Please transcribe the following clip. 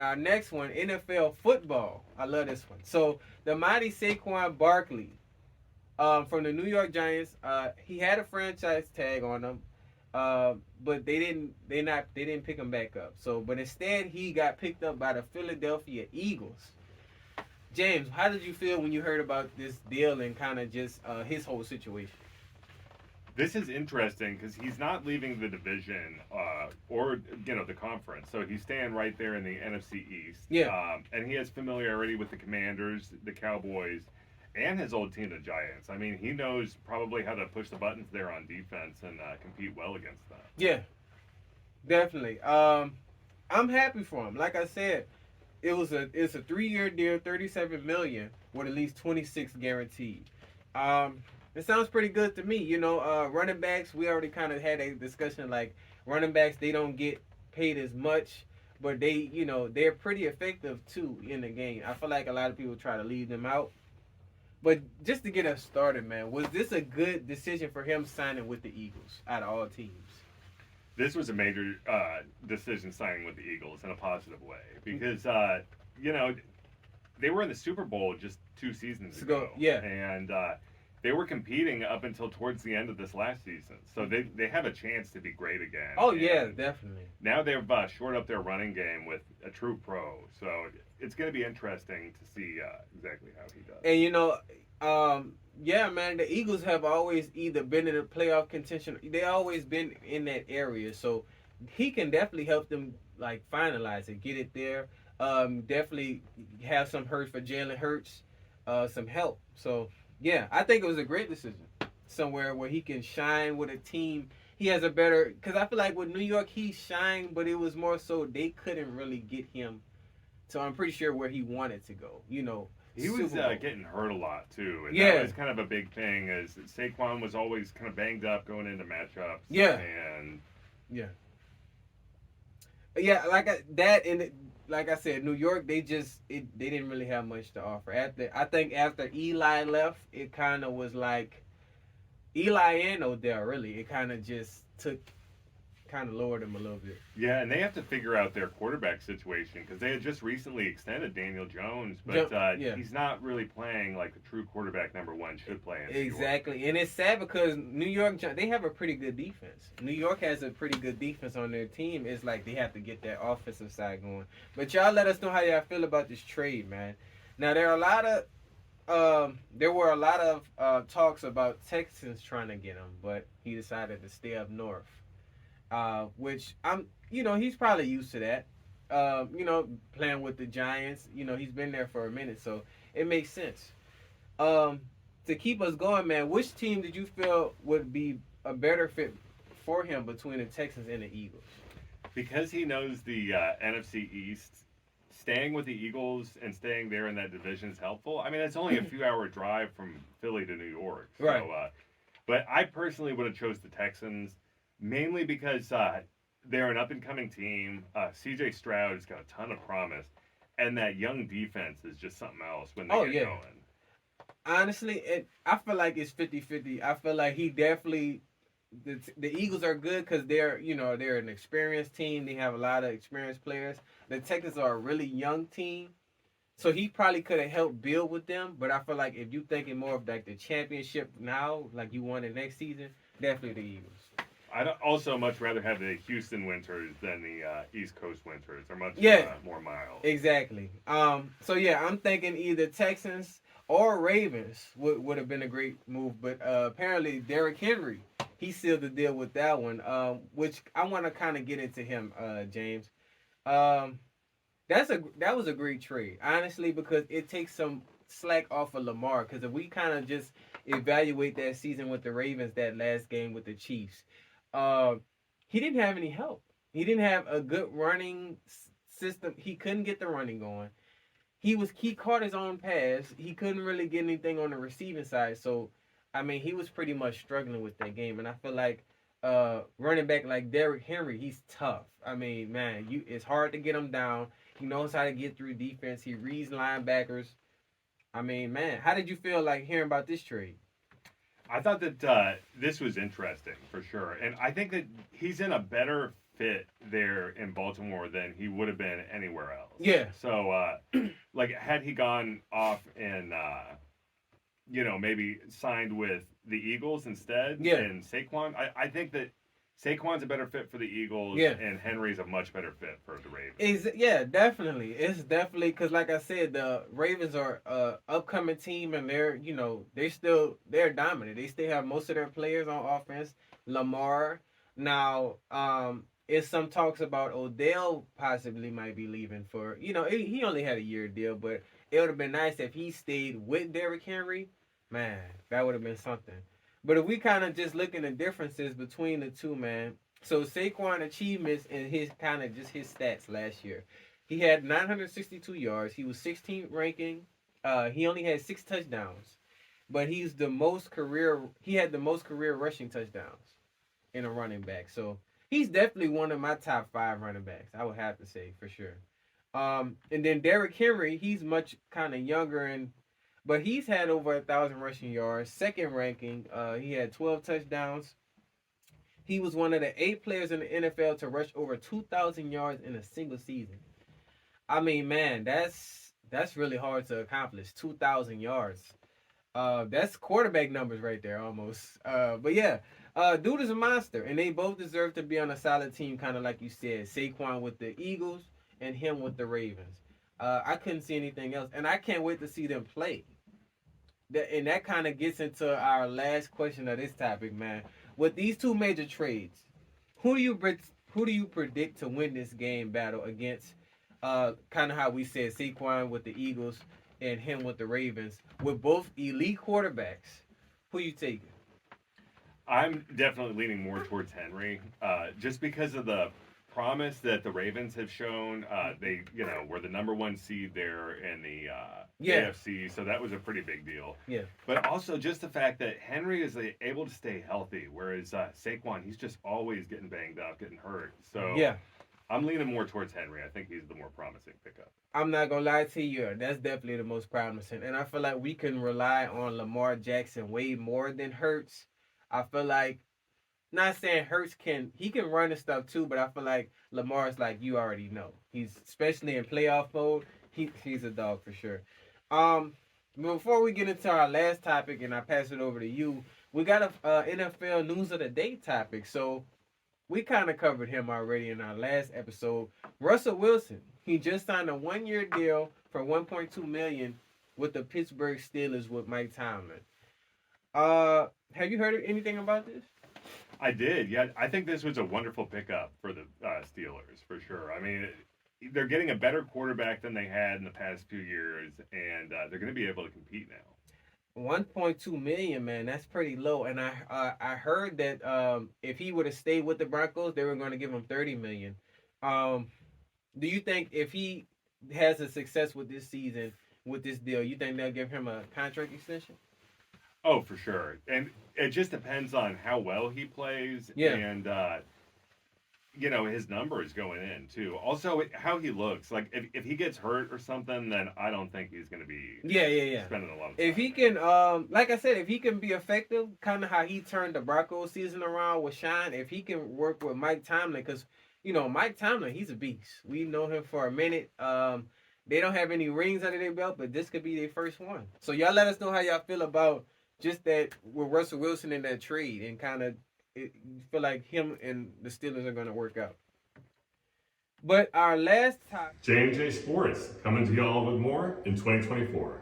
Our next one, NFL football. I love this one. So the mighty Saquon Barkley, from the New York Giants. He had a franchise tag on him, but they didn't pick him back up. So, but instead he got picked up by the Philadelphia Eagles. James, how did you feel when you heard about this deal and kind of just his whole situation? This is interesting because he's not leaving the division or the conference, so he's staying right there in the NFC East. Yeah. And he has familiarity with the Commanders, the Cowboys, and his old team, the Giants. I mean, he knows probably how to push the buttons there on defense and compete well against them. Yeah, definitely. I'm happy for him. Like I said, it's a 3 year deal, 37 million with at least 26 guaranteed. Um, it sounds pretty good to me. Running backs, we already kind of had a discussion. Like running backs, they don't get paid as much, but they're pretty effective too in the game. I feel like a lot of people try to leave them out. But just to get us started, man, was this a good decision for him signing with the Eagles out of all teams? This was a major decision signing with the Eagles in a positive way because, you know, they were in the Super Bowl just 2 seasons ago. Yeah. And they were competing up until towards the end of this last season. So they have a chance to be great again. Oh, and yeah, definitely. now they've shored up their running game with a true pro. So it's going to be interesting to see exactly how he does. And yeah, man, the Eagles have always either been in a playoff contention. They always been in that area, so he can definitely help them like finalize it, get it there. Definitely have some hurt for Jalen Hurts, some help. So yeah, I think it was a great decision. Somewhere where he can shine with a team. He has a better, because I feel like with New York he shined, but it was more so they couldn't really get him. So I'm pretty sure where he wanted to go. He was getting hurt a lot too, and Yeah. that was kind of a big thing. As Saquon was always kind of banged up going into matchups. Yeah. And Yeah. Yeah, like I said, New York, they didn't really have much to offer. After Eli left, it kind of was like Eli and Odell. Really, it kind of just kind of lowered them a little bit. yeah, and they have to figure out their quarterback situation because they had just recently extended Daniel Jones, but Yeah. he's not really playing like the true quarterback number one should play in New York. Exactly, and it's sad because New York, they have a pretty good defense. New York has a pretty good defense on their team. It's like they have to get that offensive side going. But y'all let us know how y'all feel about this trade, man. Now there were a lot of talks about Texans trying to get him, but he decided to stay up north. Which he's probably used to that. Playing with the Giants, he's been there for a minute, so it makes sense. To keep us going, man, which team did you feel would be a better fit for him between the Texans and the Eagles? Because he knows the NFC East. Staying with the Eagles and staying there in that division is helpful. I mean, it's only a few-hour drive from Philly to New York. So, right. But I personally would have chose the Texans mainly because they're an up-and-coming team. C.J. Stroud has got a ton of promise, and that young defense is just something else when they get going. Honestly, I feel like it's 50-50. I feel like he definitely the Eagles are good because they're an experienced team. They have a lot of experienced players. The Texans are a really young team, so he probably could have helped build with them. But I feel like if you thinking more of like the championship now, like you want it next season, definitely the Eagles. I'd also much rather have the Houston winters than the East Coast winters. They're much more mild. Exactly. So yeah, I'm thinking either Texans or Ravens would have been a great move. But apparently Derrick Henry, he sealed the deal with that one. Which I want to kind of get into him, James. That was a great trade, honestly, because it takes some slack off of Lamar. Because if we kind of just evaluate that season with the Ravens, that last game with the Chiefs. He didn't have any help. He didn't have a good running system. He couldn't get the running going. He caught his own pass. He couldn't really get anything on the receiving side. So, I mean, he was pretty much struggling with that game. And I feel like running back like Derrick Henry, he's tough. I mean, man, it's hard to get him down. He knows how to get through defense. He reads linebackers. I mean, man, how did you feel like hearing about this trade? I thought that this was interesting for sure, and I think that he's in a better fit there in Baltimore than he would have been anywhere else. Yeah. So, like, had he gone off and, maybe signed with the Eagles instead Yeah. and Saquon, I think that Saquon's a better fit for the Eagles, Yeah. and Henry's a much better fit for the Ravens. Yeah, definitely. It's definitely because, like I said, the Ravens are a upcoming team, and they're dominant. They still have most of their players on offense. Lamar now, it's some talks about Odell possibly might be leaving for he only had a year deal, but it would have been nice if he stayed with Derrick Henry. Man, that would have been something. But if we kind of just look at the differences between the two, man. So Saquon achievements and his kind of just his stats last year. He had 962 yards. He was 16th ranking. He only had 6 touchdowns, but he had the most career rushing touchdowns in a running back. So he's definitely one of my top 5 running backs. I would have to say for sure. And then Derrick Henry, he's much kind of younger but he's had over 1,000 rushing yards, second ranking. He had 12 touchdowns. He was one of the 8 players in the NFL to rush over 2,000 yards in a single season. I mean, man, that's really hard to accomplish. 2,000 yards. That's quarterback numbers right there almost. But yeah, dude is a monster, and they both deserve to be on a solid team, kind of like you said. Saquon with the Eagles and him with the Ravens. I couldn't see anything else, and I can't wait to see them play. And that kind of gets into our last question of this topic, man. With these two major trades, who do you predict to win this game battle against? Kind of how we said Saquon with the Eagles and him with the Ravens, with both elite quarterbacks. Who you taking? I'm definitely leaning more towards Henry, just because of the promise that the Ravens have shown. They, were the number 1 seed there in the AFC, so that was a pretty big deal. Yeah. But also just the fact that Henry is able to stay healthy, whereas Saquon, he's just always getting banged up, getting hurt. So yeah, I'm leaning more towards Henry. I think he's the more promising pickup. I'm not gonna lie to you. That's definitely the most promising, and I feel like we can rely on Lamar Jackson way more than Hurts. I feel like, not saying Hurts can run and stuff too, but I feel like Lamar's like you already know. He's especially in playoff mode. He's a dog for sure. Before we get into our last topic and I pass it over to you, we got a NFL news of the day topic. So we kind of covered him already in our last episode. Russell Wilson, he just signed a 1-year deal for $1.2 million with the Pittsburgh Steelers with Mike Tomlin. Have you heard anything about this? I did. Yeah, I think this was a wonderful pickup for the Steelers, for sure. I mean, they're getting a better quarterback than they had in the past few years, and they're going to be able to compete now. 1.2 million, man, that's pretty low. And I heard that if he would have stayed with the Broncos, they were going to give him 30 million. Do you think if he has a success with this season, with this deal, you think they'll give him a contract extension? Oh, for sure. And it just depends on how well he plays and, his numbers going in, too. Also, how he looks. Like, if he gets hurt or something, then I don't think he's going to be spending a lot of time. If he can, like I said, if he can be effective, kind of how he turned the Broncos season around with Shine, if he can work with Mike Tomlin, because, Mike Tomlin, he's a beast. We know him for a minute. They don't have any rings under their belt, but this could be their first one. So y'all let us know how y'all feel about just that with Russell Wilson in that trade, and kind of feel like him and the Steelers are going to work out. But our last topic. J&J Sports, coming to y'all with more in 2024.